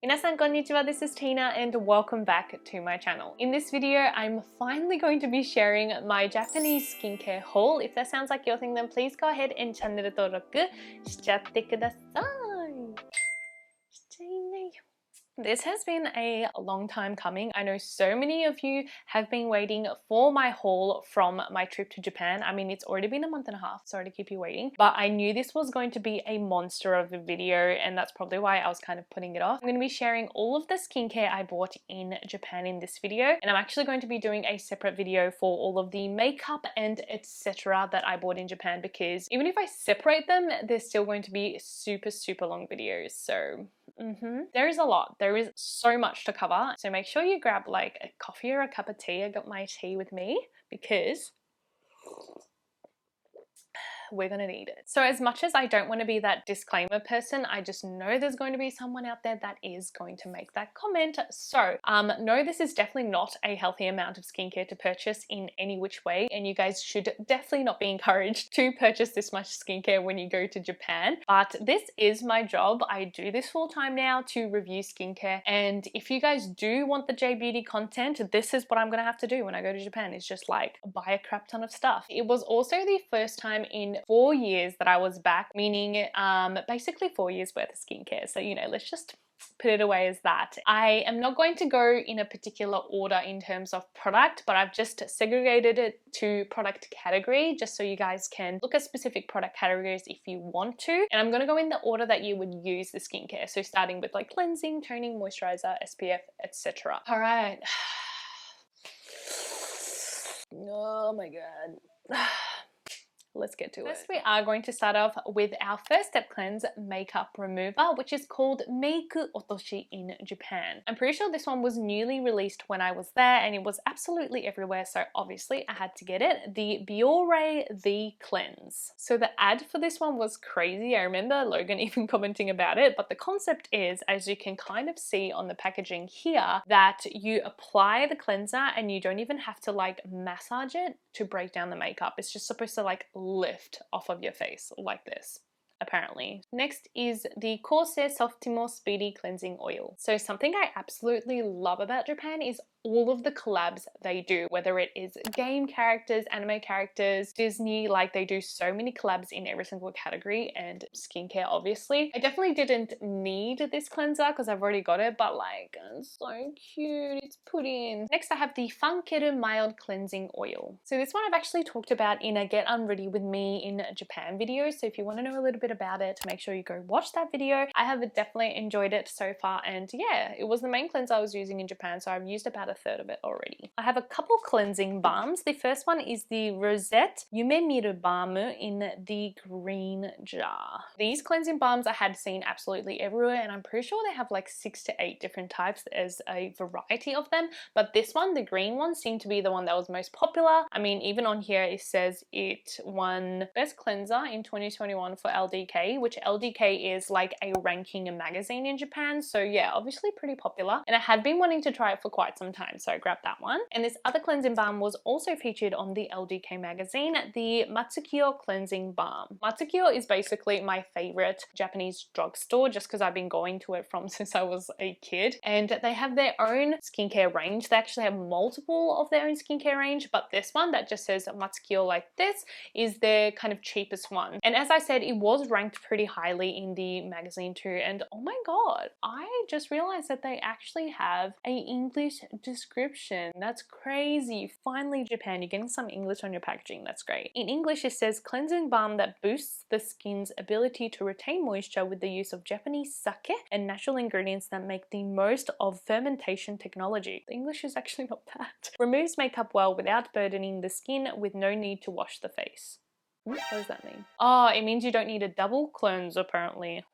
Minasan konnichiwa, this is Tina and welcome back to my channel. In this video, I'm finally going to be sharing my Japanese skincare haul. If that sounds like your thing, then please go ahead and channel 登録しちゃってください。しちゃいなよ。This has been a long time coming. I know so many of you have been waiting for my haul from my trip to Japan. I mean, it's already been a month and a half. Sorry to keep you waiting. But I knew this was going to be a monster of a video, and that's probably why I was kind of putting it off. I'm going to be sharing all of the skincare I bought in Japan in this video, and I'm actually going to be doing a separate video for all of the makeup and etc. that I bought in Japan, because even if I separate them, they're still going to be super long videos. So there is a lot. There is so much to cover. So make sure you grab like a coffee or a cup of tea. I got my tea with me because we're gonna need it. So as much as I don't want to be that disclaimer person, I just know there's going to be someone out there that is going to make that comment. So no, this is definitely not a healthy amount of skincare to purchase in any which way, and you guys should definitely not be encouraged to purchase this much skincare when you go to Japan. But this is my job. I do this full time now to review skincare, and if you guys do want the J Beauty content, this is what I'm gonna have to do when I go to Japan. It's just like buy a crap ton of stuff. It was also the first time in 4 years that I was back, meaning basically 4 years worth of skincare. So, you know, let's just put it away as that. I am not going to go in a particular order in terms of product, but I've just segregated it to product category just so you guys can look at specific product categories if you want to. And I'm going to go in the order that you would use the skincare. So starting with like cleansing, toning, moisturizer, SPF, etc. All right. Oh my God. Let's get to it. First, we are going to start off with our first step cleanse makeup remover, which is called Meik Otoshi in Japan. I'm pretty sure this one was newly released when I was there, and it was absolutely everywhere, so obviously I had to get it. The Biore The Cleanse. So the ad for this one was crazy. I remember Logan even commenting about it, but the concept is, as you can kind of see on the packaging here, that you apply the cleanser and you don't even have to like massage it to break down the makeup. It's just supposed to like lift off of your face like this, apparently. Next is the Kose Softymo Speedy Cleansing Oil. So something I absolutely love about Japan is all of the collabs they do, whether it is game characters, anime characters, Disney, like they do so many collabs in every single category, and skincare obviously. I definitely didn't need this cleanser because I've already got it, but like it's so cute, it's put in. Next I have the Fancl Mild Cleansing Oil. So this one I've actually talked about in a Get Unready With Me in Japan video, so if you want to know a little bit about it, make sure you go watch that video. I have definitely enjoyed it so far, and yeah, it was the main cleanser I was using in Japan, so I've used about a third of it already. I have a couple cleansing balms. The first one is the Rosette Yume Miru Balm in the green jar. These cleansing balms I had seen absolutely everywhere, and I'm pretty sure they have like 6 to 8 different types. There's a variety of them, but this one, the green one, seemed to be the one that was most popular. I mean, even on here it says it won Best Cleanser in 2021 for LDK, which LDK is like a ranking magazine in Japan, so yeah, obviously pretty popular, and I had been wanting to try it for quite some time, so I grabbed that one. And this other cleansing balm was also featured on the LDK magazine, the Matsukiyo Cleansing Balm. Matsukiyo is basically my favorite Japanese drugstore just because I've been going to it from since I was a kid, and they have their own skincare range. They actually have multiple of their own skincare range, but this one that just says Matsukiyo like this is their kind of cheapest one. And as I said, it was ranked pretty highly in the magazine too, and oh my god, I just realized that they actually have a English description. That's crazy. Finally, Japan, you're getting some English on your packaging. That's great. In English, it says cleansing balm that boosts the skin's ability to retain moisture with the use of Japanese sake and natural ingredients that make the most of fermentation technology. The English is actually not bad. Removes makeup well without burdening the skin with no need to wash the face. What does that mean? Oh, it means you don't need a double cleanse apparently.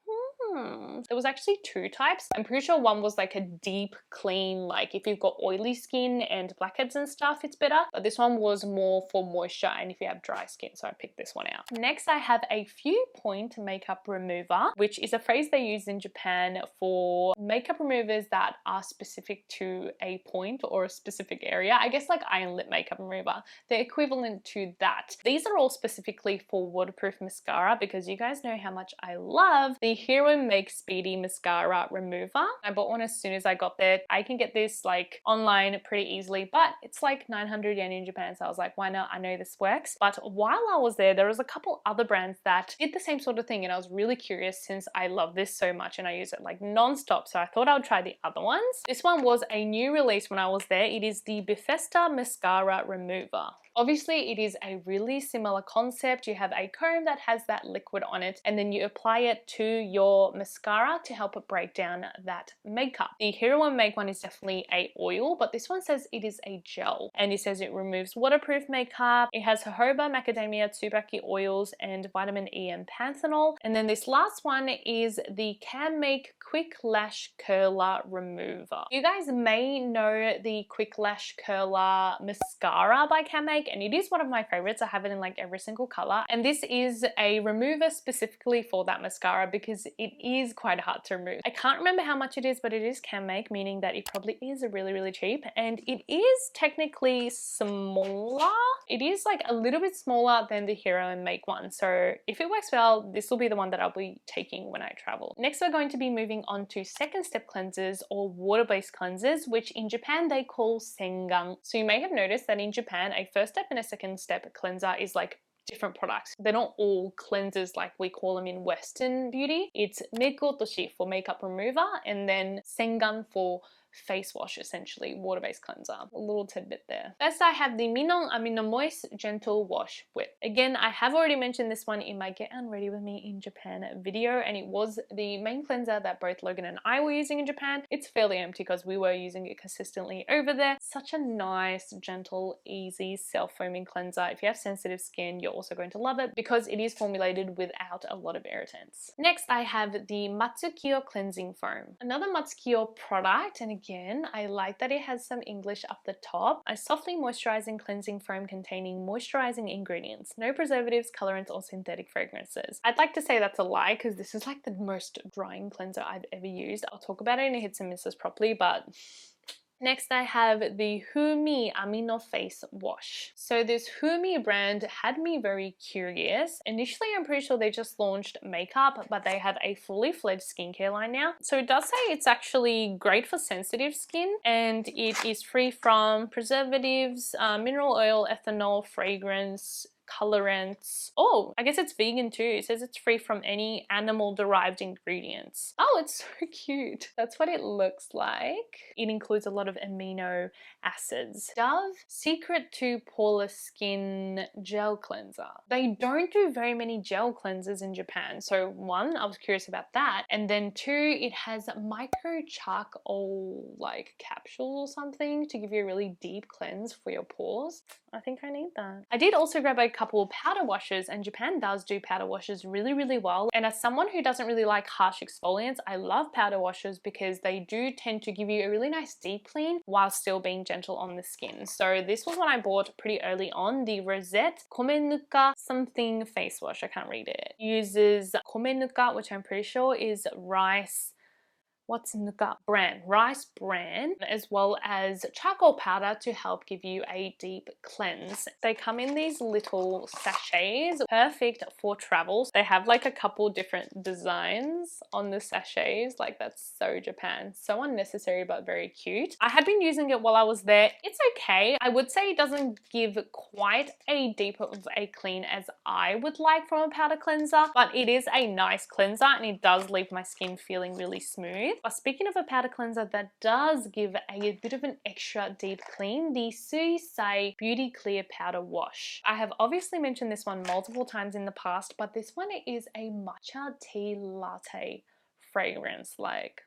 There was actually 2 types. I'm pretty sure one was like a deep clean, like if you've got oily skin and blackheads and stuff, it's better. But this one was more for moisture and if you have dry skin, so I picked this one out. Next, I have a few point makeup remover, which is a phrase they use in Japan for makeup removers that are specific to a point or a specific area. I guess like eye and lip makeup remover, they're equivalent to that. These are all specifically for waterproof mascara because you guys know how much I love the Hero Make Speedy Mascara Remover. I bought one as soon as I got there. I can get this like online pretty easily, but it's like 900 yen in Japan. So I was like, why not? I know this works. But while I was there was a couple other brands that did the same sort of thing, and I was really curious since I love this so much and I use it like non-stop. So I thought I would try the other ones. This one was a new release when I was there. It is the Bifesta Mascara Remover. Obviously, it is a really similar concept. You have a comb that has that liquid on it, and then you apply it to your mascara to help it break down that makeup. The Hero and Make one is definitely a oil, but this one says it is a gel, and it says it removes waterproof makeup. It has jojoba, macadamia, tsubaki oils, and vitamin E and panthenol. And then this last one is the Can Make Quick Lash Curler Remover. You guys may know the Quick Lash Curler mascara by Can Make, and it is one of my favorites. I have it in like every single color, and this is a remover specifically for that mascara because it is quite hard to remove. I can't remember how much it is, but it is Can Make, meaning that it probably is really cheap, and it is technically smaller. It is like a little bit smaller than the Hero and Make one, so if it works well, this will be the one that I'll be taking when I travel. Next, we're going to be moving on to second step cleansers or water-based cleansers, which in Japan they call sengan. So you may have noticed that in Japan, a first step and a second step cleanser is like different products. They're not all cleansers like we call them in Western beauty. It's meik otoshi for makeup remover, and then sengan for face wash, essentially water-based cleanser. A little tidbit there. First, I have the Minon Amino Moist Gentle Wash Whip. Again, I have already mentioned this one in my Get Unready With Me in Japan video, and it was the main cleanser that both Logan and I were using in Japan. It's fairly empty because we were using it consistently over there. Such a nice, gentle, easy, self-foaming cleanser. If you have sensitive skin, you're also going to love it because it is formulated without a lot of irritants. Next, I have the Matsukiyo Cleansing Foam. Another Matsukiyo product, and again, I like that it has some English up the top. A softly moisturizing cleansing foam containing moisturizing ingredients, no preservatives, colorants, or synthetic fragrances. I'd like to say that's a lie because this is like the most drying cleanser I've ever used. I'll talk about it in a hits and misses properly, but next, I have the Humi Amino Face Wash. So this Humi brand had me very curious. Initially, I'm pretty sure they just launched makeup, but they have a fully fledged skincare line now. So it does say it's actually great for sensitive skin, and it is free from preservatives, mineral oil, ethanol, fragrance, colorants. Oh, I guess it's vegan too. It says it's free from any animal derived ingredients. Oh, it's so cute. That's what it looks like. It includes a lot of amino acids. Dove Secret to Poreless Skin Gel Cleanser. They don't do very many gel cleansers in Japan. So one, I was curious about that. And then two, it has micro charcoal like capsules or something to give you a really deep cleanse for your pores. I think I need that. I did also grab a couple powder washes, and Japan does do powder washes really well. And as someone who doesn't really like harsh exfoliants, I love powder washes because they do tend to give you a really nice deep clean while still being gentle on the skin. So this was one I bought pretty early on, the Rosette Komenuka something face wash. I can't read it. It uses Komenuka, which I'm pretty sure is rice. What's Nuka bran? Rice bran, as well as charcoal powder to help give you a deep cleanse. They come in these little sachets, perfect for travels. They have like a couple different designs on the sachets, like that's so Japan. So unnecessary but very cute. I had been using it while I was there. It's okay. I would say it doesn't give quite a deep of a clean as I would like from a powder cleanser, but it is a nice cleanser and it does leave my skin feeling really smooth. But speaking of a powder cleanser that does give a bit of an extra deep clean, the Suisei Beauty Clear Powder Wash. I have obviously mentioned this one multiple times in the past, but this one is a matcha tea latte fragrance. Like,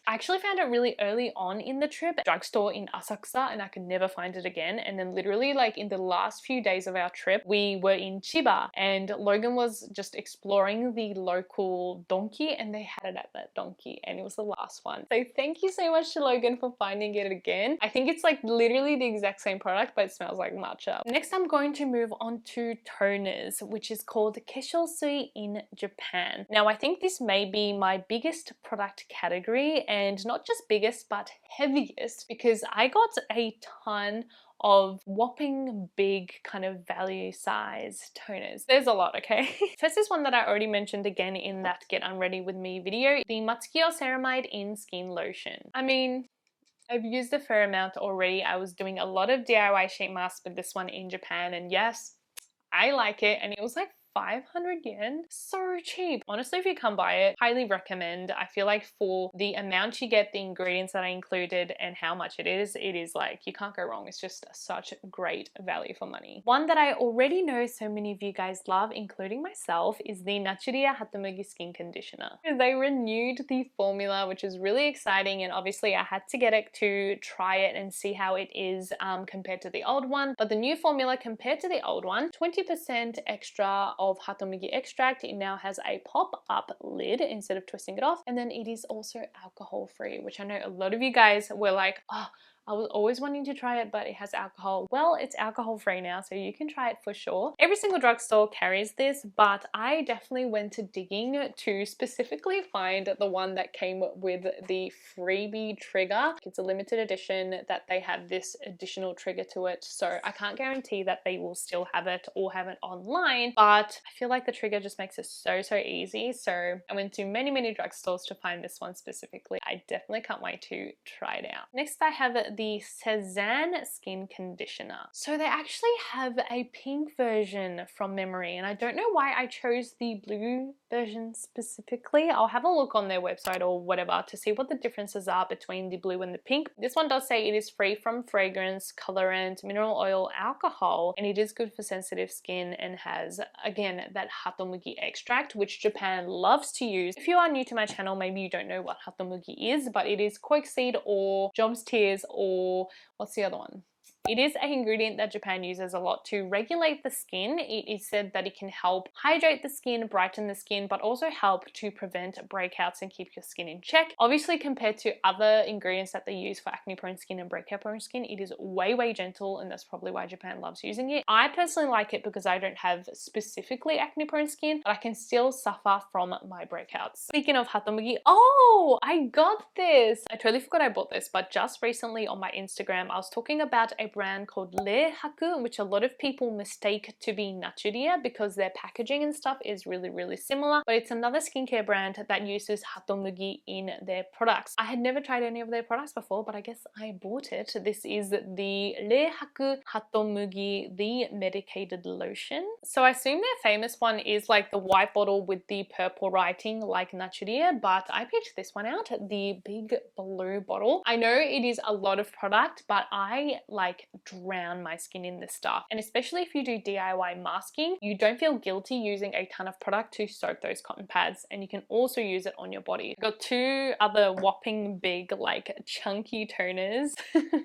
I actually found it really early on in the trip at Drugstore in Asakusa, and I could never find it again. And then literally like in the last few days of our trip, we were in Chiba and Logan was just exploring the local donki and they had it at that donki and it was the last one. So thank you so much to Logan for finding it again. I think it's like literally the exact same product, but it smells like matcha. Next, I'm going to move on to toners, which is called Keshosui in Japan. Now, I think this may be my biggest product category, and not just biggest but heaviest, because I got a ton of whopping big kind of value size toners. There's a lot, okay? First is one that I already mentioned again in that Get Unready With Me video, the Matsukiyo Ceramide In Skin Lotion. I mean, I've used a fair amount already. I was doing a lot of DIY sheet masks with this one in Japan, and yes, I like it, and it was like 500 yen. So cheap. Honestly, if you come by it, highly recommend. I feel like for the amount you get, the ingredients that I included, and how much it is like, you can't go wrong. It's just such great value for money. One that I already know so many of you guys love, including myself, is the Naturiya Hatamugi Skin Conditioner. They renewed the formula, which is really exciting, and obviously I had to get it to try it and see how it is compared to the old one. But the new formula compared to the old one, 20% extra of Hatamugi extract. It now has a pop-up lid instead of twisting it off, and then it is also alcohol free, which I know a lot of you guys were like, oh, I was always wanting to try it, but it has alcohol. Well, it's alcohol free now, so you can try it for sure. Every single drugstore carries this, but I definitely went to digging to specifically find the one that came with the freebie trigger. It's a limited edition that they have this additional trigger to it, so I can't guarantee that they will still have it or have it online, but I feel like the trigger just makes it so easy. So I went to many drugstores to find this one specifically. I definitely can't wait to try it out. Next, I have the Cezanne Skin Conditioner. So they actually have a pink version from memory, and I don't know why I chose the blue version specifically. I'll have a look on their website or whatever to see what the differences are between the blue and the pink. This one does say it is free from fragrance, colorant, mineral oil, alcohol, and it is good for sensitive skin and has, again, that Hatamugi extract, which Japan loves to use. If you are new to my channel, maybe you don't know what Hatamugi is, but it is koik seed or job's tears, or what's the other one? It is an ingredient that Japan uses a lot to regulate the skin. It is said that it can help hydrate the skin, brighten the skin, but also help to prevent breakouts and keep your skin in check. Obviously, compared to other ingredients that they use for acne-prone skin and breakout-prone skin, it is way gentle, and that's probably why Japan loves using it. I personally like it because I don't have specifically acne-prone skin, but I can still suffer from my breakouts. Speaking of Hatamugi, oh, I got this! I totally forgot I bought this, but just recently on my Instagram, I was talking about a brand called Haku, which a lot of people mistake to be Naturiya because their packaging and stuff is really similar, but it's another skincare brand that uses Hatamugi in their products. I had never tried any of their products before, but I guess I bought it. This is the Haku Hatamugi, the medicated lotion. So I assume their famous one is like the white bottle with the purple writing like Naturiya, but I picked this one out, the big blue bottle. I know it is a lot of product, but I like drown my skin in this stuff, and especially if you do DIY masking, you don't feel guilty using a ton of product to soak those cotton pads, and you can also use it on your body. I've got two other whopping big like chunky toners.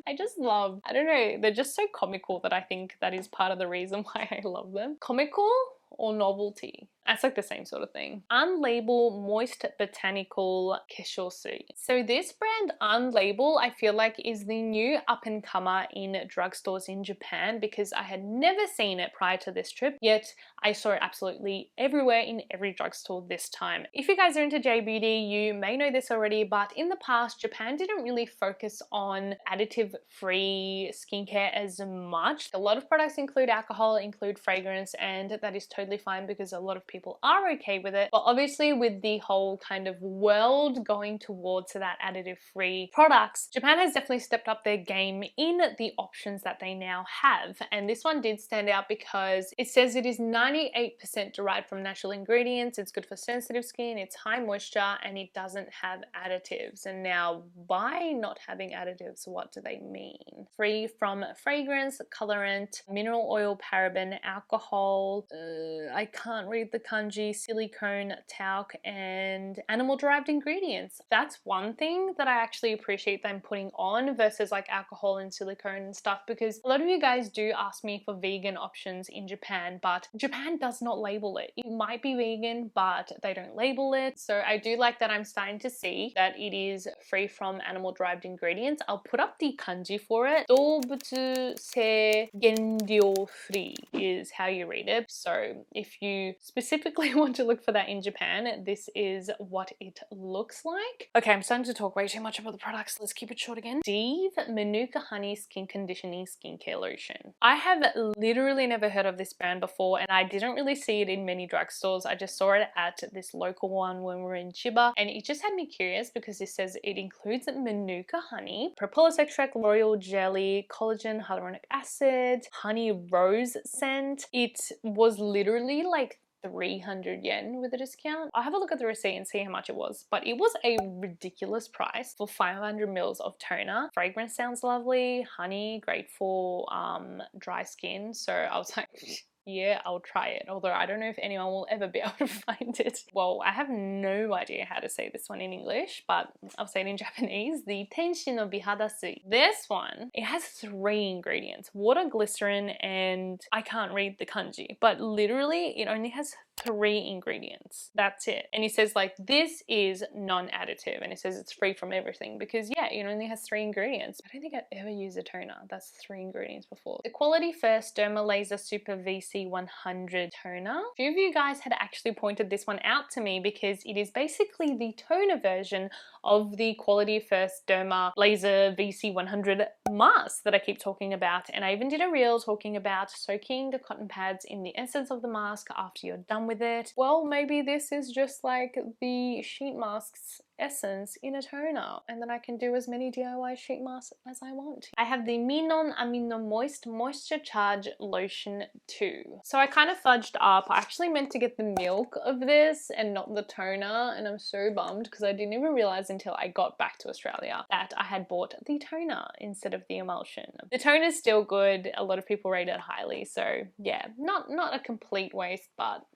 I just love, I don't know, they're just so comical that I think that is part of the reason why I love them. Comical or novelty? That's like the same sort of thing. Unlabel Moist Botanical Keshosui. So this brand Unlabel, I feel like is the new up-and-comer in drugstores in Japan, because I had never seen it prior to this trip, yet I saw it absolutely everywhere in every drugstore this time. If you guys are into J-beauty, you may know this already, but in the past, Japan didn't really focus on additive-free skincare as much. A lot of products include alcohol, include fragrance, and that is totally fine because a lot of people are okay with it. But obviously with the whole kind of world going towards that additive-free products, Japan has definitely stepped up their game in the options that they now have. And this one did stand out because it says it is 98% derived from natural ingredients, it's good for sensitive skin, it's high moisture, and it doesn't have additives. And now by not having additives, what do they mean? Free from fragrance, colorant, mineral oil, paraben, alcohol, I can't read the kanji, silicone, talc, and animal-derived ingredients. That's one thing that I actually appreciate them putting on versus like alcohol and silicone and stuff, because a lot of you guys do ask me for vegan options in Japan, but Japan does not label it. It might be vegan, but they don't label it. So I do like that I'm starting to see that it is free from animal-derived ingredients. I'll put up the kanji for it. Doubutsu sei genryou free is how you read it. So if you specifically typically want to look for that in Japan, this is what it looks like. Okay, I'm starting to talk way too much about the products. Let's keep it short again. Deve Manuka Honey Skin Conditioning Skincare Lotion. I have literally never heard of this brand before, and I didn't really see it in many drugstores. I just saw it at this local one when we were in Chiba, and it just had me curious because it says it includes Manuka honey, propolis extract, royal jelly, collagen, hyaluronic acid, honey rose scent. It was literally like 300 yen with a discount. I'll have a look at the receipt and see how much it was, but it was a ridiculous price for 500 mils of toner. Fragrance sounds lovely, honey, great for dry skin, so I was like yeah, I'll try it, although I don't know if anyone will ever be able to find it. Well, I have no idea how to say this one in English, but I'll say it in Japanese. The Tenshi no Bihada Sui. This one, it has 3 ingredients: water, glycerin, and I can't read the kanji, but literally it only has 3 ingredients. That's it. And it says like, this is non-additive, and it says it's free from everything because yeah, it only has 3 ingredients. I don't think I've ever used a toner that's 3 ingredients before. The Quality First Derma Laser Super VC 100 toner. A few of you guys had actually pointed this one out to me because it is basically the toner version of the Quality First Derma Laser VC 100 mask that I keep talking about, and I even did a reel talking about soaking the cotton pads in the essence of the mask after you're done with it. Well, maybe this is just like the sheet masks essence in a toner, and then I can do as many DIY sheet masks as I want. I have the Minon Amino Moist Moisture Charge Lotion 2. So I kind of fudged up. I actually meant to get the milk of this and not the toner, and I'm so bummed because I didn't even realize until I got back to Australia that I had bought the toner instead of the emulsion. The toner is still good. A lot of people rate it highly, so yeah, not a complete waste, but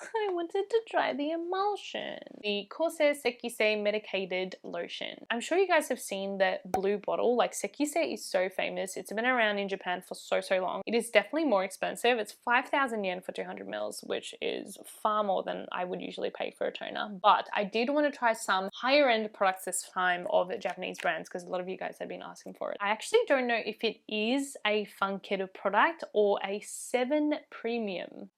I wanted to try the emulsion. The Kose Sekise Medicated Lotion. I'm sure you guys have seen the blue bottle. Like, Sekise is so famous. It's been around in Japan for so long. It is definitely more expensive. It's 5,000 yen for 200 mils, which is far more than I would usually pay for a toner. But I did want to try some higher end products this time of Japanese brands because a lot of you guys have been asking for it. I actually don't know if it is a Fancl product or a 7 Premium.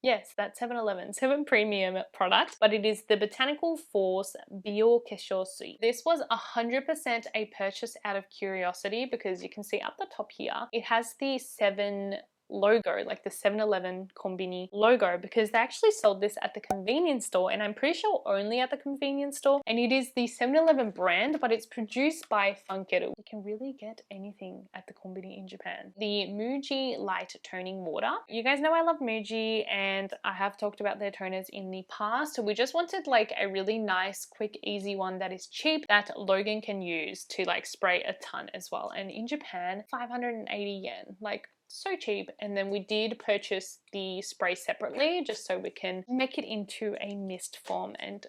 Yes, that's 7-Eleven, 7 Premium product, but it is the Botanical Force Bio Kesho Sui. This was 100% a purchase out of curiosity because you can see up the top here, it has the 7 logo, like the 7-Eleven Konbini logo, because they actually sold this at the convenience store, and I'm pretty sure only at the convenience store, and it is the 7-Eleven brand, but it's produced by Fancl. You can really get anything at the Konbini in Japan. The MUJI Light Toning Water. You guys know I love MUJI, and I have talked about their toners in the past. We just wanted like a really nice, quick, easy one that is cheap that Logan can use to like spray a ton as well. And in Japan, 580 yen, like so cheap. And then we did purchase the spray separately just so we can make it into a mist form, and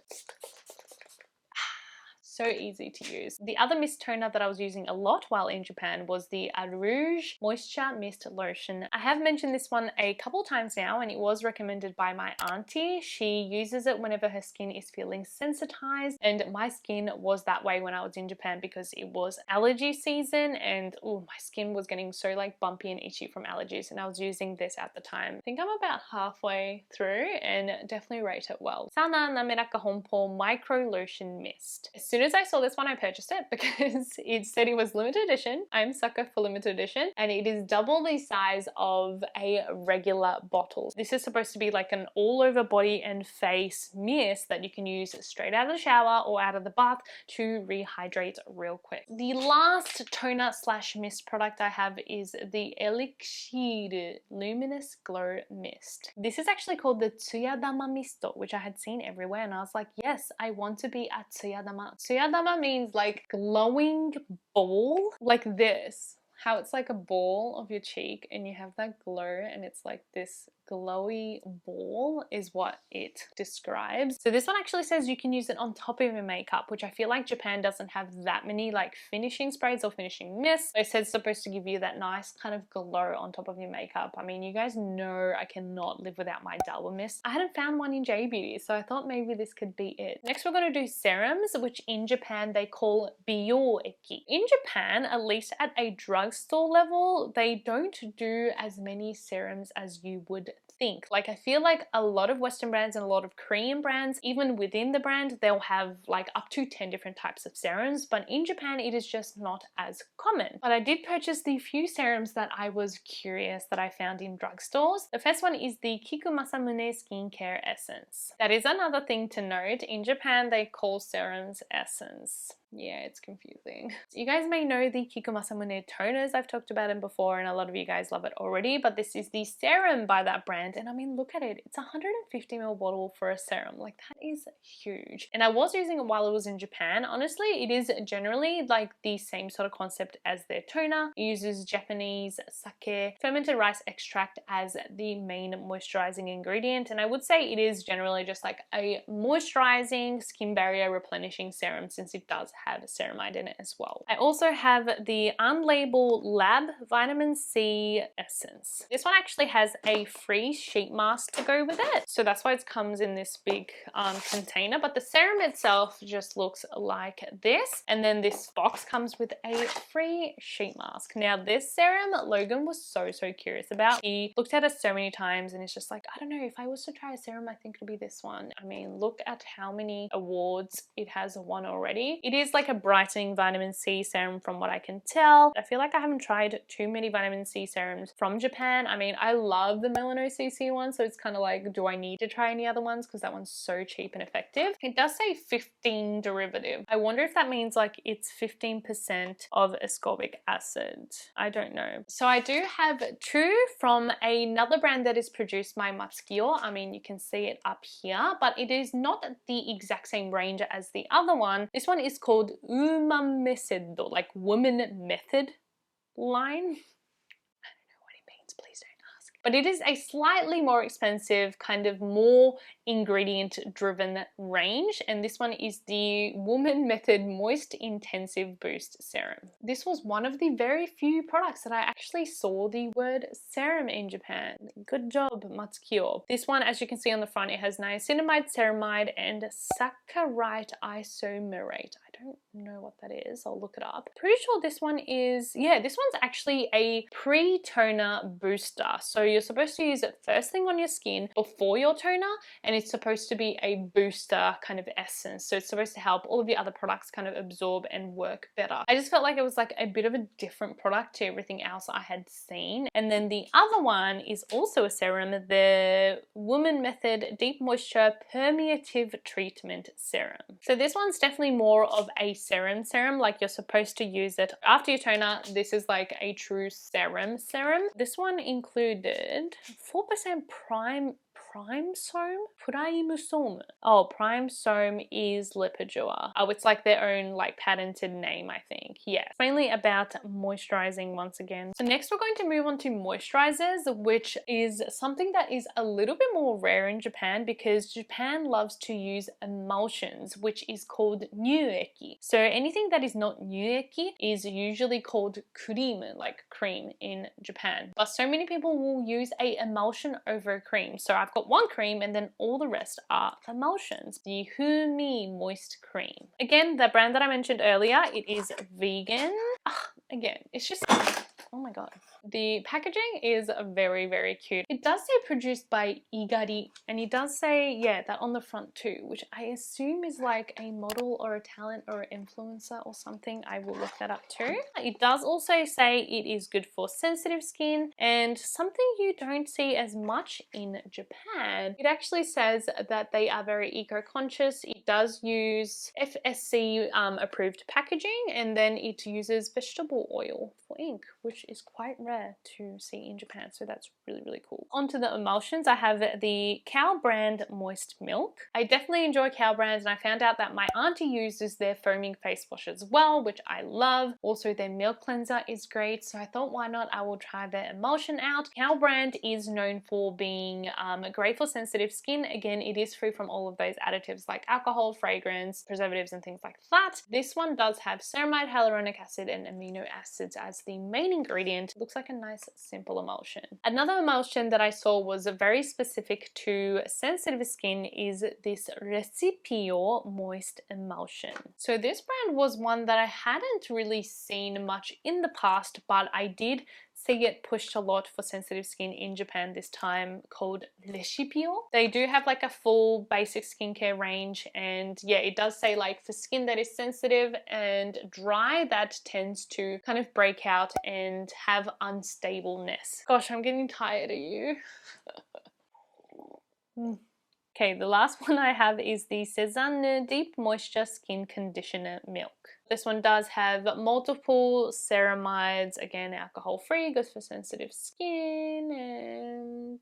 so easy to use. The other mist toner that I was using a lot while in Japan was the Rouge Moisture Mist Lotion. I have mentioned this one a couple times now, and it was recommended by my auntie. She uses it whenever her skin is feeling sensitized, and my skin was that way when I was in Japan because it was allergy season, and oh, my skin was getting so like bumpy and itchy from allergies, and I was using this at the time. I think I'm about halfway through and definitely rate it well. Sana Nameraka Honpo Micro Lotion Mist. As soon as I saw this one, I purchased it because it said it was limited edition. I'm a sucker for limited edition, and it is double the size of a regular bottle. This is supposed to be like an all over body and face mist that you can use straight out of the shower or out of the bath to rehydrate real quick. The last toner slash mist product I have is the Elixir Luminous Glow Mist. This is actually called the Tsuyadama Misto, which I had seen everywhere, and I was like, yes, I want to be at Tsuyadama. Tsuyadama means like glowing ball, like this. How it's like a ball of your cheek and you have that glow and it's like this glowy ball is what it describes. So this one actually says you can use it on top of your makeup, which I feel like Japan doesn't have that many like finishing sprays or finishing mists. It says it's supposed to give you that nice kind of glow on top of your makeup. I mean, you guys know I cannot live without my Dalwa mist. I hadn't found one in J Beauty, so I thought maybe this could be it. Next, we're going to do serums, which in Japan they call Biore. In Japan, at least at a drugstore, drugstore level, they don't do as many serums as you would think. Like, I feel like a lot of Western brands and a lot of Korean brands, even within the brand, they'll have like up to 10 different types of serums, but in Japan it is just not as common. But I did purchase the few serums that I was curious that I found in drugstores. The first one is the Kikumasamune Skincare Essence. That is another thing to note. In Japan, they call serums essence. Yeah, it's confusing. So you guys may know the Kikumasamune toners. I've talked about them before and a lot of you guys love it already, but this is the serum by that brand. And I mean, look at it. It's a 150 ml bottle for a serum. Like, that is huge. And I was using it while it was in Japan. Honestly, it is generally like the same sort of concept as their toner. It uses Japanese sake fermented rice extract as the main moisturizing ingredient. And I would say it is generally just like a moisturizing, skin barrier replenishing serum, since it does have ceramide in it as well. I also have the Unlabeled Lab Vitamin C Essence. This one actually has a free sheet mask to go with it. So that's why it comes in this big container, but the serum itself just looks like this. And then this box comes with a free sheet mask. Now this serum, Logan was so curious about. He looked at it so many times and it's just like, I don't know, if I was to try a serum, I think it'll be this one. I mean, look at how many awards it has won already. It is like a brightening vitamin C serum from what I can tell. I feel like I haven't tried too many vitamin C serums from Japan. I mean, I love the Melano CC one, so it's kind of like, do I need to try any other ones? Because that one's so cheap and effective. It does say 15 derivative. I wonder if that means like it's 15% of ascorbic acid. I don't know. So I do have two from another brand that is produced by Matsukiyo. I mean, you can see it up here, but it is not the exact same range as the other one. This one is called Umamesed, like woman method line. But it is a slightly more expensive, kind of more ingredient driven range, and this one is the Woman Method Moist Intensive Boost Serum. This was one of the very few products that I actually saw the word serum in Japan. Good job, Matsukiyo. This one, as you can see on the front, it has niacinamide, ceramide, and saccharide isomerate. I don't know what that is. I'll look it up. Pretty sure this one is, yeah, this one's actually a pre-toner booster. So you're supposed to use it first thing on your skin before your toner, and it's supposed to be a booster kind of essence. So it's supposed to help all of the other products kind of absorb and work better. I just felt like it was like a bit of a different product to everything else I had seen. And then the other one is also a serum, the Woman Method Deep Moisture Permeative Treatment Serum. So this one's definitely more of a serum, like you're supposed to use it after your toner. This is like a true serum. This one included 4% prime soam. Oh, prime soam is Lipidure. Oh, it's like their own like patented name, I think. Yeah, it's mainly about moisturizing once again. So next we're going to move on to moisturizers, which is something that is a little bit more rare in Japan because Japan loves to use emulsions, which is called nueki. So anything that is not nueki is usually called cream, like cream in Japan. But so many people will use a emulsion over a cream. So I've got one cream and then all the rest are emulsions. The Humi Moist Cream. Again, the brand that I mentioned earlier, it is vegan. Again, it's just, oh my god. The packaging is very cute. It does say produced by Igari, and it does say, yeah, that on the front too, which I assume is like a model or a talent or an influencer or something. I will look that up too. It does also say it is good for sensitive skin, and something you don't see as much in Japan. It actually says that they are very eco-conscious. It does use FSC approved packaging, and then it uses vegetable oil for ink, which is quite rare to see in Japan, so that's really cool. Onto the emulsions, I have the Cow brand Moist Milk. I definitely enjoy Cow brands, and I found out that my auntie uses their foaming face wash as well, which I love. Also their milk cleanser is great, so I thought why not, I will try their emulsion out. Cow brand is known for being great for sensitive skin. Again, it is free from all of those additives like alcohol, fragrance, preservatives and things like that. This one does have ceramide, hyaluronic acid and amino acids as the main ingredient. It looks like like a nice simple emulsion. Another emulsion that I saw was very specific to sensitive skin is this Matsukiyo Moist Emulsion. So this brand was one that I hadn't really seen much in the past, but I did see it pushed a lot for sensitive skin in Japan this time, called Matsukiyo. They do have like a full basic skincare range, and yeah, it does say like for skin that is sensitive and dry that tends to kind of break out and have unstableness. Gosh, I'm getting tired of you. Okay, the last one I have is the Cézanne Deep Moisture Skin Conditioner Milk. This one does have multiple ceramides, again alcohol free, good for sensitive skin, and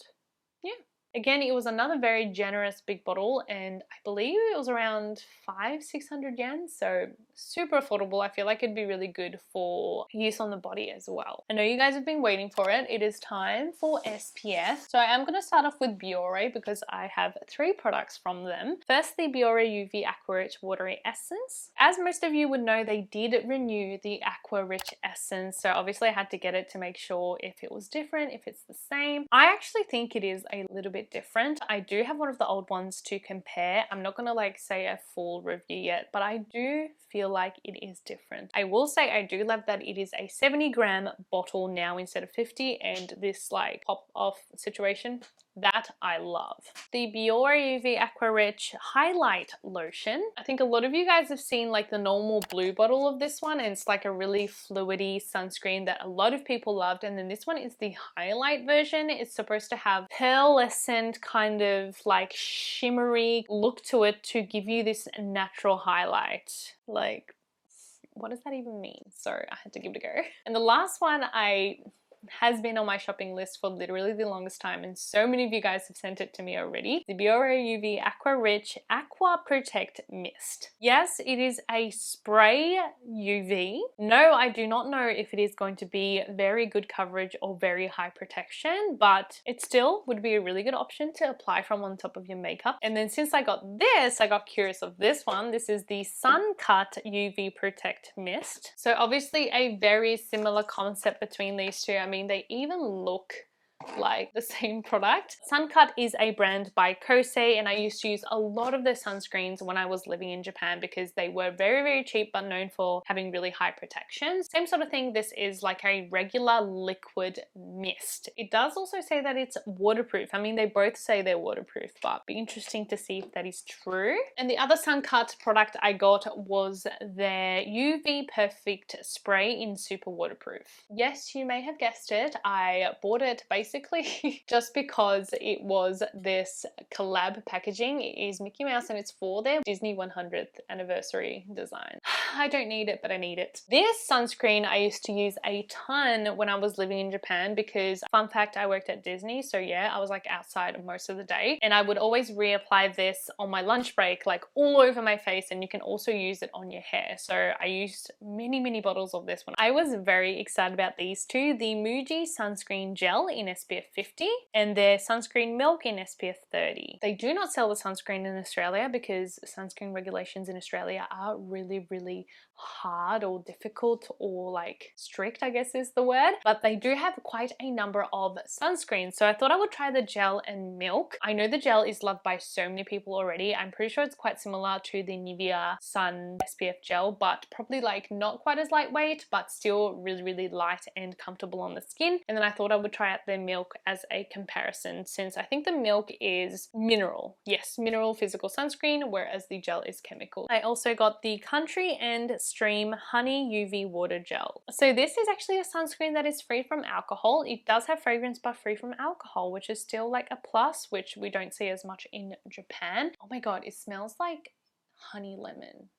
yeah. Again, it was another very generous big bottle, and I believe it was around 500-600 yen, so super affordable. I feel like it'd be really good for use on the body as well. I know you guys have been waiting for it. It is time for SPF. So I am going to start off with Biore because I have 3 products from them. First, the Biore UV Aqua Rich Watery Essence. As most of you would know, they did renew the Aqua Rich Essence, so obviously I had to get it to make sure if it was different, if it's the same. I actually think it is a little bit different. I do have one of the old ones to compare. I'm not gonna like say a full review yet, but I do feel like it is different. I will say I do love that it is a 70-gram bottle now instead of 50, and this like pop off situation, that I love. The Biore UV Aqua Rich Highlight Lotion. I think a lot of you guys have seen like the normal blue bottle of this one, and it's like a really fluidy sunscreen that a lot of people loved, and then this one is the highlight version. It's supposed to have pearlescent kind of like shimmery look to it to give you this natural highlight. Like, what does that even mean? So I had to give it a go. And the last one has been on my shopping list for literally the longest time, and so many of you guys have sent it to me already. The Biore UV Aqua Rich Aqua Protect Mist. Yes, it is a spray UV. No, I do not know if it is going to be very good coverage or very high protection, but it still would be a really good option to apply from on top of your makeup. And then since I got this, I got curious of this one. This is the Sun Cut UV Protect Mist. So obviously a very similar concept between these two. I mean, they even look like the same product. Suncut is a brand by Kose, and I used to use a lot of their sunscreens when I was living in Japan because they were very, very cheap but known for having really high protection. Same sort of thing, this is like a regular liquid mist. It does also say that it's waterproof. I mean, they both say they're waterproof, but it'd be interesting to see if that is true. And the other Suncut product I got was their UV Perfect Spray in Super Waterproof. Yes, you may have guessed it, I bought it basically just because it was this collab packaging. It is Mickey Mouse and it's for their Disney 100th anniversary design. I don't need it, but I need it. This sunscreen I used to use a ton when I was living in Japan because, fun fact, I worked at Disney, so yeah, I was like outside most of the day, and I would always reapply this on my lunch break, like all over my face, and you can also use it on your hair. So I used many bottles of this one. I was very excited about these two, the MUJI Sunscreen Gel in SPF 50 and their Sunscreen Milk in SPF 30. They do not sell the sunscreen in Australia because sunscreen regulations in Australia are really hard or difficult or like strict, I guess is the word, but they do have quite a number of sunscreens. So I thought I would try the gel and milk. I know the gel is loved by so many people already. I'm pretty sure it's quite similar to the Nivea Sun SPF gel, but probably like not quite as lightweight, but still really light and comfortable on the skin. And then I thought I would try out their milk as a comparison, since I think the milk is mineral. Yes, mineral physical sunscreen, whereas the gel is chemical. I also got the Country and Stream Honey UV Water Gel. So this is actually a sunscreen that is free from alcohol. It does have fragrance but free from alcohol, which is still like a plus, which we don't see as much in Japan. Oh my god, it smells like honey lemon.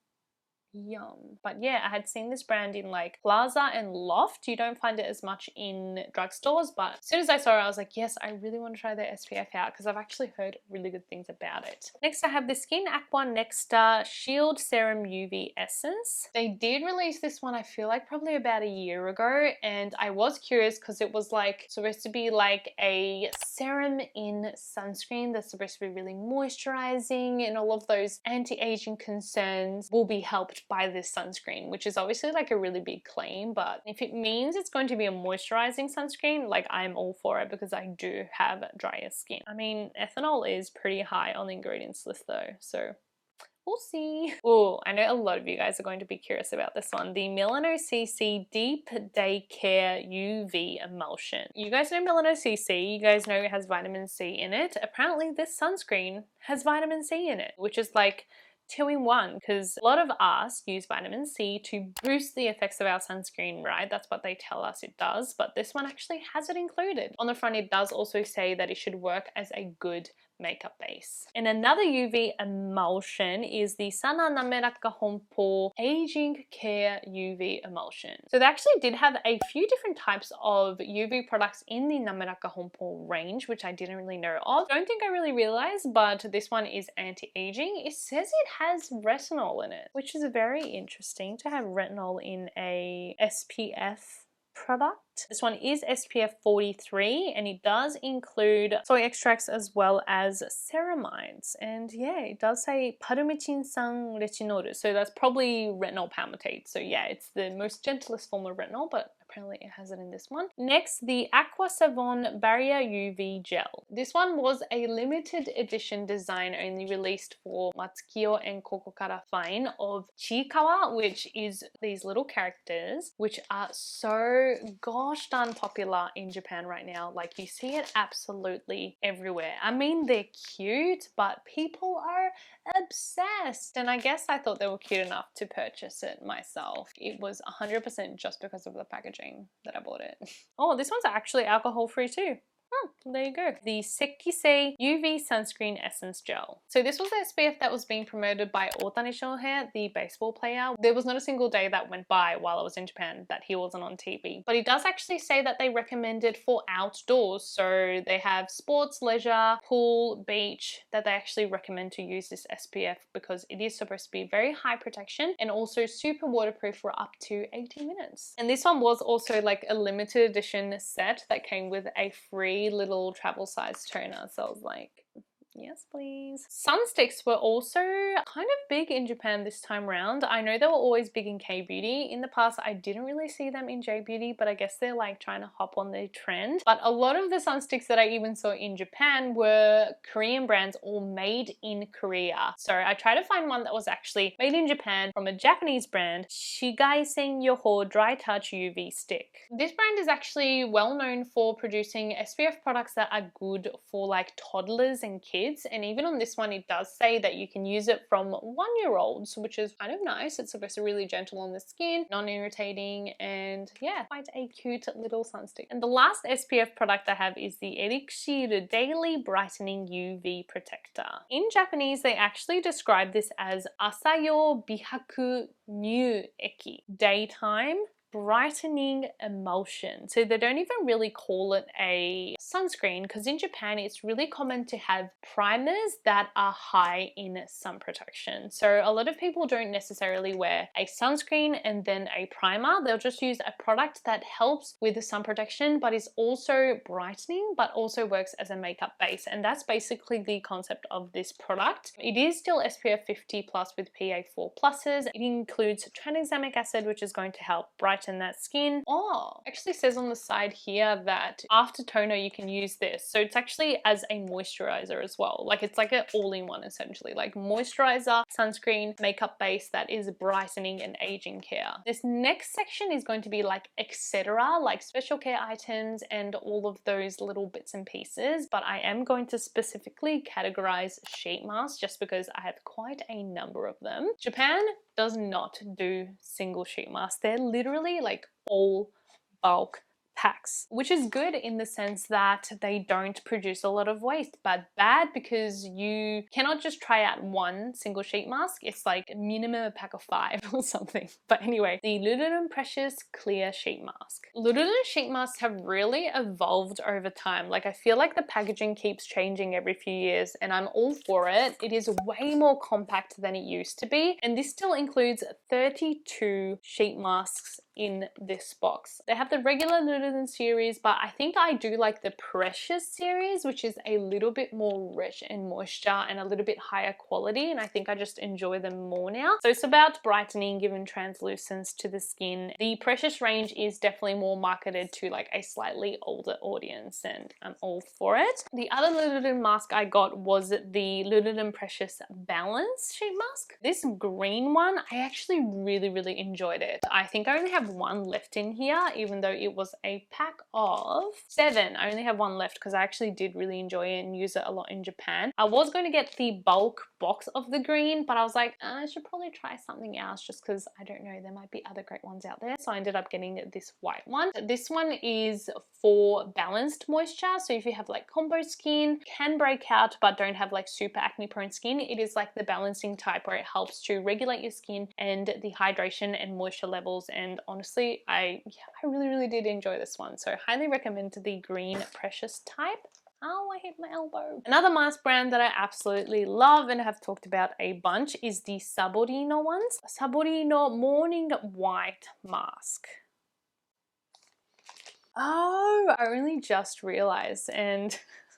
Yum. But yeah, I had seen this brand in like PLAZA and Loft. You don't find it as much in drugstores, but as soon as I saw it, I was like, yes, I really want to try their SPF out because I've actually heard really good things about it. Next, I have the Skin Aqua Nectar Shield Serum UV Essence. They did release this one, I feel like probably about a year ago, and I was curious because it was like supposed to be like a serum in sunscreen that's supposed to be really moisturizing, and all of those anti-aging concerns will be helped by this sunscreen, which is obviously like a really big claim, but if it means it's going to be a moisturizing sunscreen, like I'm all for it because I do have drier skin. I mean, ethanol is pretty high on the ingredients list though, so we'll see. Oh, I know a lot of you guys are going to be curious about this one. The Milano CC Deep Day Care UV Emulsion. You guys know Milano CC, you guys know it has vitamin C in it. Apparently this sunscreen has vitamin C in it, which is like 2-in-1, because a lot of us use vitamin C to boost the effects of our sunscreen, right? That's what they tell us it does, but this one actually has it included. On the front it does also say that it should work as a good makeup base. And another UV emulsion is the Sana Nameraka Honpo Aging Care UV Emulsion. So they actually did have a few different types of UV products in the Nameraka Honpo range, which I didn't really know of. Don't think I really realized, but this one is anti-aging. It says it has retinol in it, which is very interesting to have retinol in a SPF product. This one is SPF 43 and it does include soy extracts as well as ceramides, and yeah, it does say parmetinsan retinol, so that's probably retinol palmitate. So yeah, it's the most gentlest form of retinol, but apparently it has it in this one. Next, the Aqua Savon Barrier UV Gel. This one was a limited edition design only released for Matsukiyo and Cocokara Fine of Chiikawa, which is these little characters which are so gosh darn popular in Japan right now. Like, you see it absolutely everywhere. I mean, they're cute, but people are obsessed, and I guess I thought they were cute enough to purchase it myself. It was 100% just because of the packaging that I bought it. Oh, this one's actually alcohol free too. There you go. The Sekisei UV Sunscreen Essence Gel. So this was the SPF that was being promoted by Otani Shohei, the baseball player. There was not a single day that went by while I was in Japan that he wasn't on TV. But he does actually say that they recommend it for outdoors. So they have sports, leisure, pool, beach, that they actually recommend to use this SPF because it is supposed to be very high protection and also super waterproof for up to 80 minutes. And this one was also like a limited edition set that came with a free little travel size toner, so I was like, yes please. Sunsticks were also kind of big in Japan this time around. I know they were always big in K-beauty. In the past I didn't really see them in J-beauty, but I guess they're like trying to hop on the trend. But a lot of the sunsticks that I even saw in Japan were Korean brands or made in Korea. So I tried to find one that was actually made in Japan from a Japanese brand, Shigaisen Yoho Dry Touch UV Stick. This brand is actually well known for producing SPF products that are good for like toddlers and kids. And even on this one it does say that you can use it from 1-year-olds, which is kind of nice. It's supposed to be really gentle on the skin, non-irritating, and yeah, quite a cute little sunstick. And the last SPF product I have is the Elixir Daily Brightening UV Protector. In Japanese they actually describe this as Asayo Bihaku Nyu Eki, daytime brightening emulsion. So they don't even really call it a sunscreen because in Japan it's really common to have primers that are high in sun protection. So a lot of people don't necessarily wear a sunscreen and then a primer. They'll just use a product that helps with the sun protection but is also brightening but also works as a makeup base, and that's basically the concept of this product. It is still SPF 50+ with PA4+. It includes tranexamic acid, which is going to help brighten that skin. Oh, actually says on the side here that after toner you can use this. So it's actually as a moisturizer as well. Like, it's like an all-in-one essentially, like moisturizer, sunscreen, makeup base that is brightening and aging care. This next section is going to be like etc., like special care items and all of those little bits and pieces, but I am going to specifically categorize sheet masks just because I have quite a number of them. Japan does not do single sheet masks. They're literally like all bulk packs, which is good in the sense that they don't produce a lot of waste, but bad because you cannot just try out one single sheet mask. It's like minimum a pack of 5 or something. But anyway, the Lululemon Precious Clear Sheet Mask. Lululemon sheet masks have really evolved over time. Like, I feel like the packaging keeps changing every few years and I'm all for it. It is way more compact than it used to be, and this still includes 32 sheet masks in this box. They have the regular Lululemon series, but I think I do like the Precious series, which is a little bit more rich in moisture and a little bit higher quality, and I think I just enjoy them more now. So it's about brightening, giving translucence to the skin. The Precious range is definitely more marketed to like a slightly older audience, and I'm all for it. The other Lululemon mask I got was the Lululemon Precious Balance sheet mask. This green one, I actually really enjoyed it. I think I only have one left in here, even though it was a pack of 7. I only have one left because I actually did really enjoy it and use it a lot in Japan. I was going to get the bulk box of the green, but I was like, I should probably try something else just because I don't know, there might be other great ones out there. So I ended up getting this white one. This one is for balanced moisture. So if you have like combo skin, can break out but don't have like super acne prone skin, it is like the balancing type where it helps to regulate your skin and the hydration and moisture levels. And honestly, I really did enjoy this one. So highly recommend the green Precious type. Oh, I hit my elbow. Another mask brand that I absolutely love and have talked about a bunch is the Saborino ones. Saborino Morning White Mask. Oh, I only just realized, and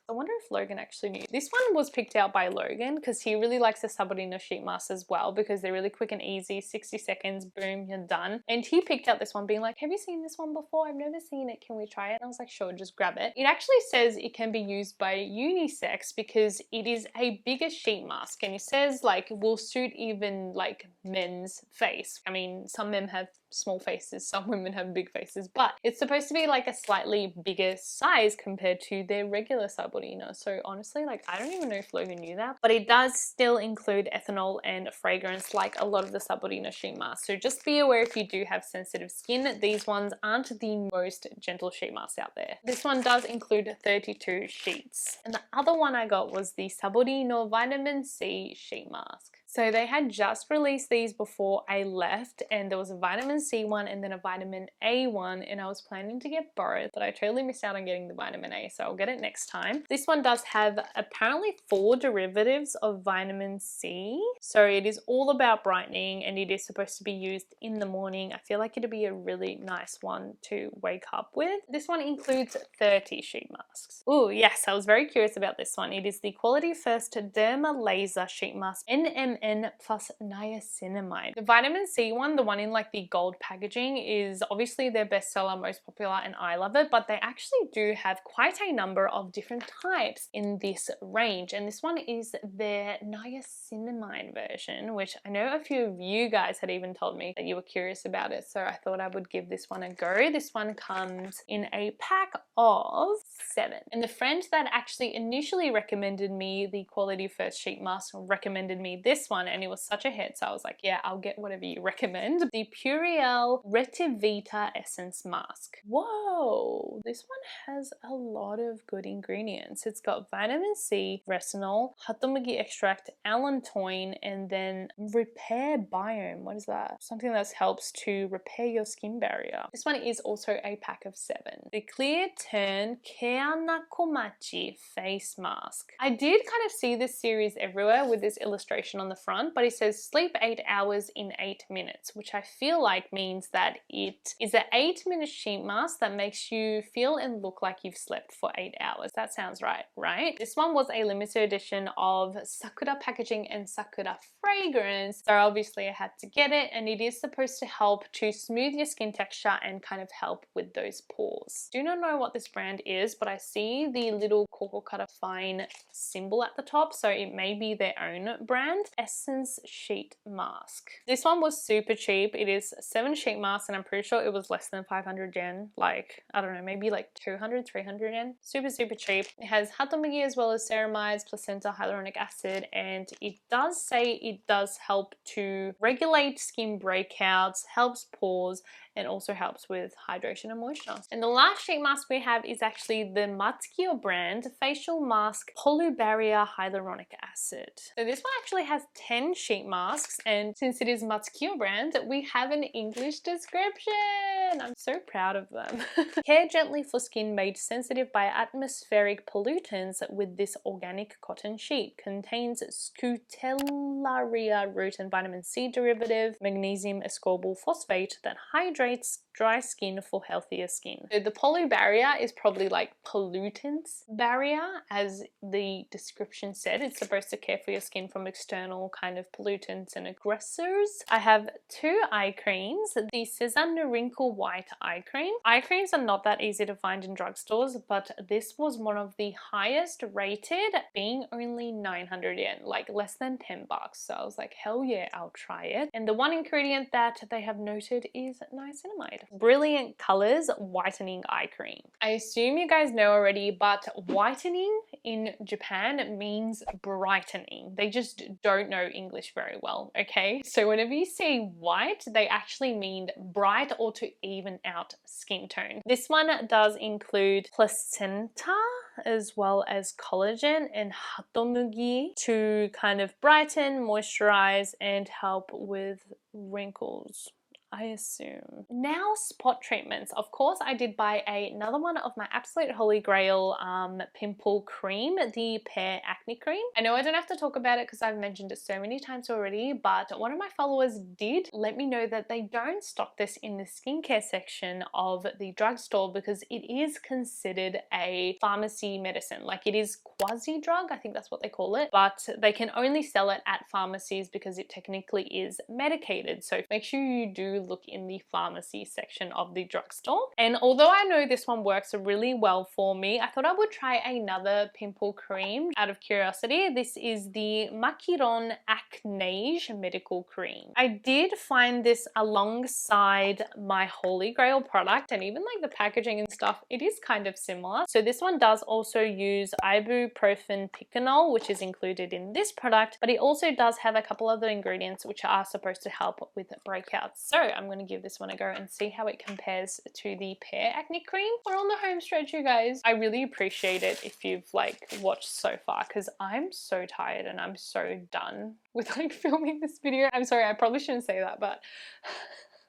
I wonder if Logan actually knew. This one was picked out by Logan because he really likes the Saborino sheet masks as well because they're really quick and easy, 60 seconds, boom, you're done. And he picked out this one being like, have you seen this one before? I've never seen it, can we try it? And I was like, sure, just grab it. It actually says it can be used by unisex because it is a bigger sheet mask, and it says like will suit even like men's face. I mean, some men have small faces, some women have big faces, but it's supposed to be like a slightly bigger size compared to their regular Saborino. So honestly, like I don't even know if Logan knew that, but it does still include ethanol and fragrance like a lot of the Saborino sheet masks. So just be aware if you do have sensitive skin, these ones aren't the most gentle sheet masks out there. This one does include 32 sheets. And the other one I got was the Saborino Vitamin C sheet mask. So they had just released these before I left, and there was a vitamin C one and then a vitamin A one, and I was planning to get both, but I totally missed out on getting the vitamin A, so I'll get it next time. This one does have apparently 4 derivatives of vitamin C. So it is all about brightening, and it is supposed to be used in the morning. I feel like it'd be a really nice one to wake up with. This one includes 30 sheet masks. Oh yes, I was very curious about this one. It is the Quality First Derma Laser Sheet Mask NMN plus niacinamide. The vitamin C one, the one in like the gold packaging, is obviously their bestseller, most popular, and I love it, but they actually do have quite a number of different types in this range, and this one is their niacinamide version, which I know a few of you guys had even told me that you were curious about it, so I thought I would give this one a go. This one comes in a pack of 7, and the friend that actually initially recommended me the Quality First sheet mask recommended me this one, and it was such a hit, so I was like, yeah, I'll get whatever you recommend. The Puriel Retivita Essence Mask. Whoa, this one has a lot of good ingredients. It's got vitamin C, retinol, hatomugi extract, allantoin, and then repair biome. What is that? Something that helps to repair your skin barrier. This one is also a pack of 7. The Clear Turn Keana Komachi Face Mask. I did kind of see this series everywhere with this illustration on the front, but it says sleep 8 hours in 8 minutes, which I feel like means that it is an 8-minute sheet mask that makes you feel and look like you've slept for 8 hours. That sounds right, right? This one was a limited edition of Sakura packaging and Sakura fragrance, so obviously I had to get it, and it is supposed to help to smooth your skin texture and kind of help with those pores. Do not know what this brand is, but I see the little Cocokara fine symbol at the top, so it may be their own brand. Essence Sheet Mask. This one was super cheap. It is 7 sheet masks, and I'm pretty sure it was less than 500 yen. Like, I don't know, maybe like 200, 300 yen. Super cheap. It has hatomugi as well as ceramides, placenta, hyaluronic acid, and it does say it does help to regulate skin breakouts, helps pores, and also helps with hydration and moisture. And the last sheet mask we have is actually the Matsukiyo brand Facial Mask Polybarrier Hyaluronic Acid. So this one actually has 10 sheet masks, and since it is Matsukiyo brand, we have an English description. I'm so proud of them. Care gently for skin made sensitive by atmospheric pollutants with this organic cotton sheet. Contains Scutellaria root and vitamin C derivative, magnesium ascorbyl phosphate that hydrates dry skin for healthier skin. So the poly barrier is probably like pollutants barrier, as the description said. It's supposed to care for your skin from external kind of pollutants and aggressors. I have 2 eye creams. The Cezanne Wrinkle White eye cream. Eye creams are not that easy to find in drugstores, but this was one of the highest rated, being only 900 yen, like less than 10 bucks. So I was like, hell yeah, I'll try it. And the one ingredient that they have noted is niacinamide. Brilliant Colors Whitening Eye Cream. I assume you guys know already, but whitening in Japan means brightening. They just don't know English very well, okay? So whenever you say white, they actually mean bright or to even out skin tone. This one does include placenta as well as collagen and hatomugi to kind of brighten, moisturize, and help with wrinkles, I assume. Now, spot treatments. Of course, I did buy another one of my absolute holy grail pimple cream, the Pear Acne Cream. I know I don't have to talk about it because I've mentioned it so many times already, but one of my followers did let me know that they don't stock this in the skincare section of the drugstore because it is considered a pharmacy medicine. Like, it is quasi-drug, I think that's what they call it, but they can only sell it at pharmacies because it technically is medicated. So make sure you do look in the pharmacy section of the drugstore. And although I know this one works really well for me, I thought I would try another pimple cream out of curiosity. This is the Makiron Acnage Medical Cream. I did find this alongside my holy grail product, and even like the packaging and stuff, it is kind of similar. So this one does also use ibuprofen picanol, which is included in this product, but it also does have a couple other ingredients which are supposed to help with breakouts. So I'm going to give this one a go and see how it compares to the Pear Acne Cream. We're on the home stretch, you guys. I really appreciate it if you've like watched so far, because I'm so tired and I'm so done with like filming this video. I'm sorry, I probably shouldn't say that, but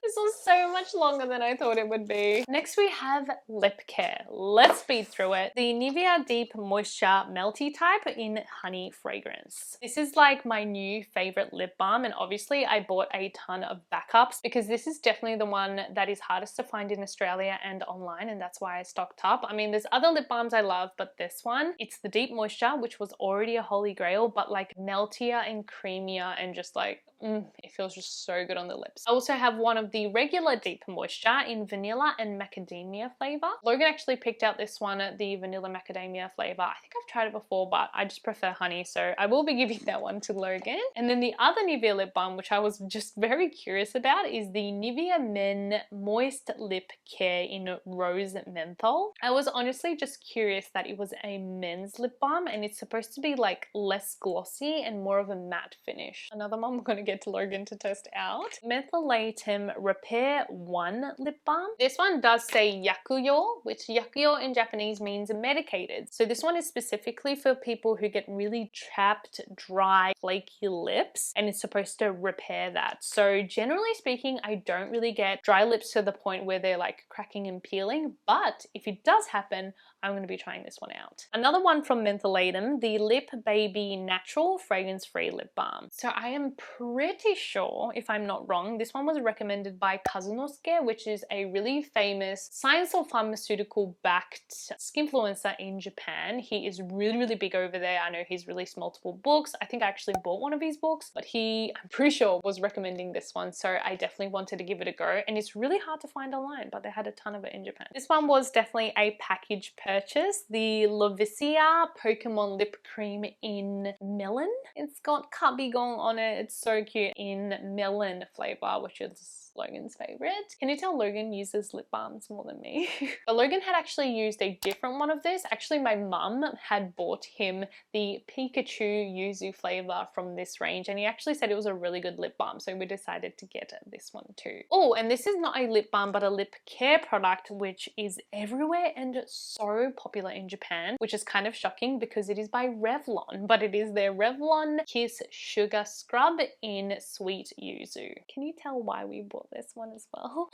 this was so much longer than I thought it would be. Next we have lip care. Let's speed through it. The Nivea Deep Moisture Melty Type in Honey Fragrance. This is like my new favorite lip balm, and obviously I bought a ton of backups because this is definitely the one that is hardest to find in Australia and online, and that's why I stocked up. I mean, there's other lip balms I love, but this one, it's the Deep Moisture, which was already a holy grail, but like meltier and creamier and just like, it feels just so good on the lips. I also have one of the regular Deep Moisture in vanilla and macadamia flavor. Logan actually picked out this one, the vanilla macadamia flavor. I think I've tried it before, but I just prefer honey, so I will be giving that one to Logan. And then the other Nivea lip balm, which I was just very curious about, is the Nivea Men Moist Lip Care in Rose Menthol. I was honestly just curious that it was a men's lip balm and it's supposed to be like less glossy and more of a matte finish. Another one we're going to get to Logan to test out. Mentholatum Repair 1 lip balm. This one does say yakuyo, which yakuyo in Japanese means medicated. So this one is specifically for people who get really chapped, dry, flaky lips, and it's supposed to repair that. So generally speaking, I don't really get dry lips to the point where they're like cracking and peeling, but if it does happen, I'm going to be trying this one out. Another one from Mentholatum, the Lip Baby Natural Fragrance-Free Lip Balm. So I am pretty sure, if I'm not wrong, this one was recommended by Kazunosuke, which is a really famous science or pharmaceutical-backed skinfluencer in Japan. He is really, really big over there. I know he's released multiple books. I think I actually bought one of his books, but I'm pretty sure, was recommending this one, so I definitely wanted to give it a go. And it's really hard to find online, but they had a ton of it in Japan. This one was definitely a package purchase, the Lovisia Pokemon Lip Cream in Melon. It's got Kabigong on it. It's so cute, in melon flavor, which is Logan's favorite. Can you tell Logan uses lip balms more than me? But Logan had actually used a different one of this. Actually, my mum had bought him the Pikachu Yuzu flavor from this range, and he actually said it was a really good lip balm, so we decided to get this one too. Oh, and this is not a lip balm, but a lip care product, which is everywhere and so popular in Japan, which is kind of shocking because it is by Revlon, but it is their Revlon Kiss Sugar Scrub in Sweet Yuzu. Can you tell why we bought this one as well?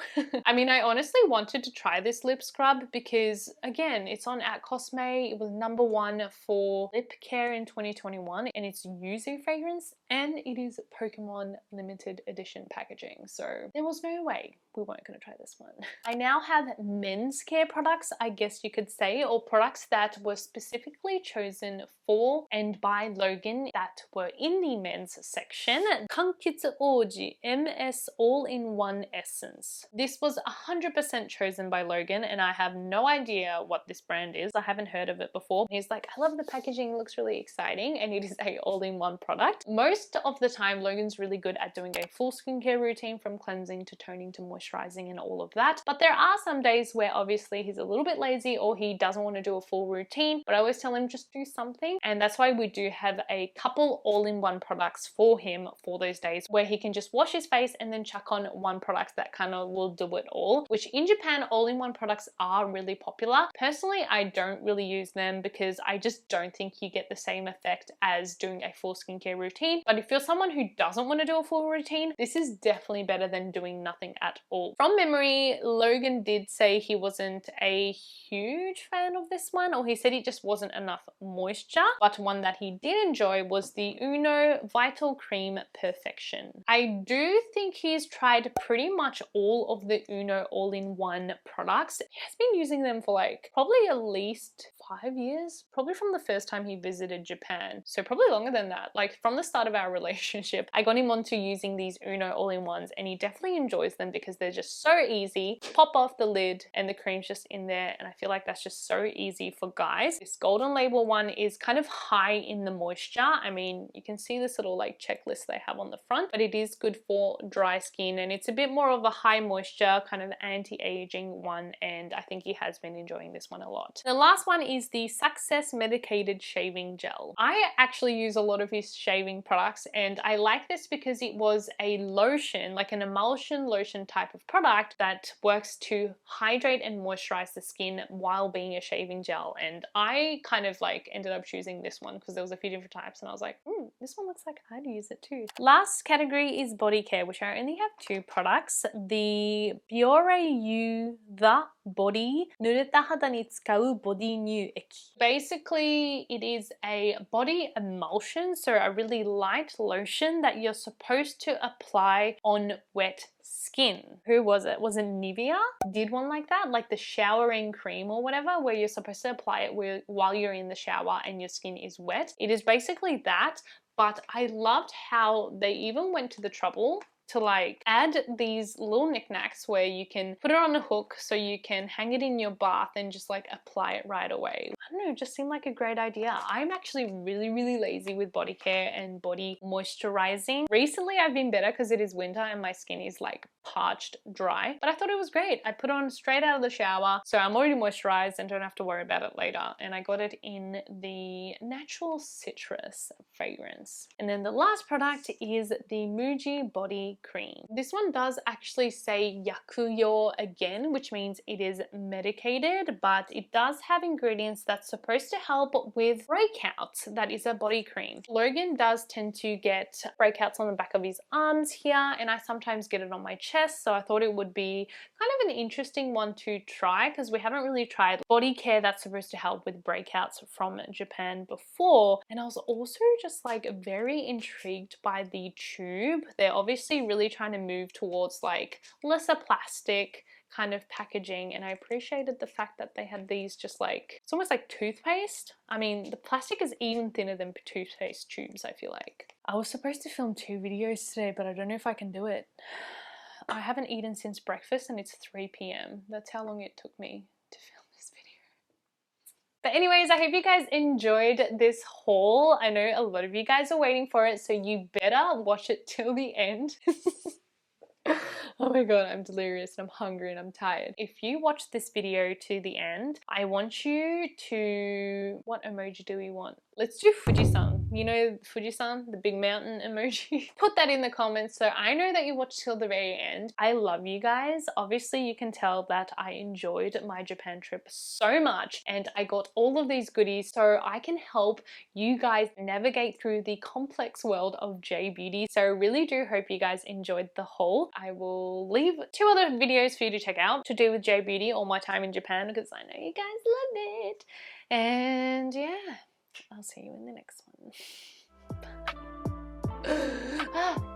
I mean, I honestly wanted to try this lip scrub because, again, it's on at Cosme. It was #1 for lip care in 2021, and it's Yuzu fragrance, and it is Pokemon limited edition packaging, so there was no way we weren't going to try this one. I now have men's care products, I guess you could say, or products that were specifically chosen for and by Logan that were in the men's section. Kankitsu Oji MS All-in-One Essence. This was 100% chosen by Logan, and I have no idea what this brand is. I haven't heard of it before. He's like, I love the packaging, it looks really exciting, and it is a all-in-one product. Most of the time, Logan's really good at doing a full skincare routine from cleansing to toning to moisturizing and all of that. But there are some days where obviously he's a little bit lazy or he doesn't want to do a full routine, but I always tell him just do something. And that's why we do have a couple all-in-one products for him for those days where he can just wash his face and then chuck on one product that kind of will do it all, which in Japan, all-in-one products are really popular. Personally, I don't really use them because I just don't think you get the same effect as doing a full skincare routine. But if you're someone who doesn't want to do a full routine, this is definitely better than doing nothing at all. From memory, Logan did say he wasn't a huge fan of this one, or he said it just wasn't enough moisture, but one that he did enjoy was the Uno Vital Cream Perfection. I do think he's tried pretty much all of the Uno all-in-one products. He has been using them for like probably at least 5 years, probably from the first time he visited Japan. So probably longer than that. Like from the start of our relationship, I got him onto using these Uno all-in-ones, and he definitely enjoys them because they're just so easy. Pop off the lid and the cream's just in there, and I feel like that's just so easy for guys. This Golden Label one is kind of high in the moisture. I mean, you can see this little like checklist they have on the front, but it is good for dry skin, and it's a bit more of a high moisture kind of anti-aging one, and I think he has been enjoying this one a lot. The last one is the Success Medicated Shaving Gel. I actually use a lot of his shaving products, and I like this because it was a lotion, like an emulsion lotion type of product that works to hydrate and moisturize the skin while being a shaving gel. And I kind of like ended up choosing this one because there was a few different types, and I was like, this one looks like I'd use it too. Last category is body care, which I only have 2 products. The Biore U The Body Nureta Hada ni Tsukau Body Nyu-eki. Basically, it is a body emulsion, so a really light lotion that you're supposed to apply on wet skin. Who was it? Was it Nivea? Did one like that? Like the showering cream or whatever, where you're supposed to apply it while you're in the shower and your skin is wet. It is basically that, but I loved how they even went to the trouble to like add these little knickknacks where you can put it on a hook so you can hang it in your bath and just like apply it right away. I don't know, it just seemed like a great idea. I'm actually really lazy with body care and body moisturizing. Recently I've been better because it is winter and my skin is like parched dry, but I thought it was great. I put it on straight out of the shower, so I'm already moisturized and don't have to worry about it later. And I got it in the Natural Citrus fragrance. And then the last product is the MUJI body cream. This one does actually say yakuyo again, which means it is medicated, but it does have ingredients that's supposed to help with breakouts. That is a body cream. Logan does tend to get breakouts on the back of his arms here, and I sometimes get it on my chest, so I thought it would be kind of an interesting one to try because we haven't really tried body care that's supposed to help with breakouts from Japan before. And I was also just like very intrigued by the tube. They're obviously really trying to move towards like lesser plastic kind of packaging, and I appreciated the fact that they had these just like, it's almost like toothpaste. I mean, the plastic is even thinner than toothpaste tubes, I feel like. I was supposed to film 2 videos today, but I don't know if I can do it. I haven't eaten since breakfast and it's 3 p.m. That's how long it took me to film this video. But anyways, I hope you guys enjoyed this haul. I know a lot of you guys are waiting for it, so you better watch it till the end. Oh my god, I'm delirious and I'm hungry and I'm tired. If you watch this video to the end, I want you to... What emoji do we want? Let's do Fujisan. You know Fujisan, the big mountain emoji? Put that in the comments so I know that you watched till the very end. I love you guys. Obviously you can tell that I enjoyed my Japan trip so much and I got all of these goodies so I can help you guys navigate through the complex world of J-beauty. So I really do hope you guys enjoyed the haul. I will leave 2 other videos for you to check out to do with J-beauty or my time in Japan because I know you guys loved it. And yeah, I'll see you in the next one.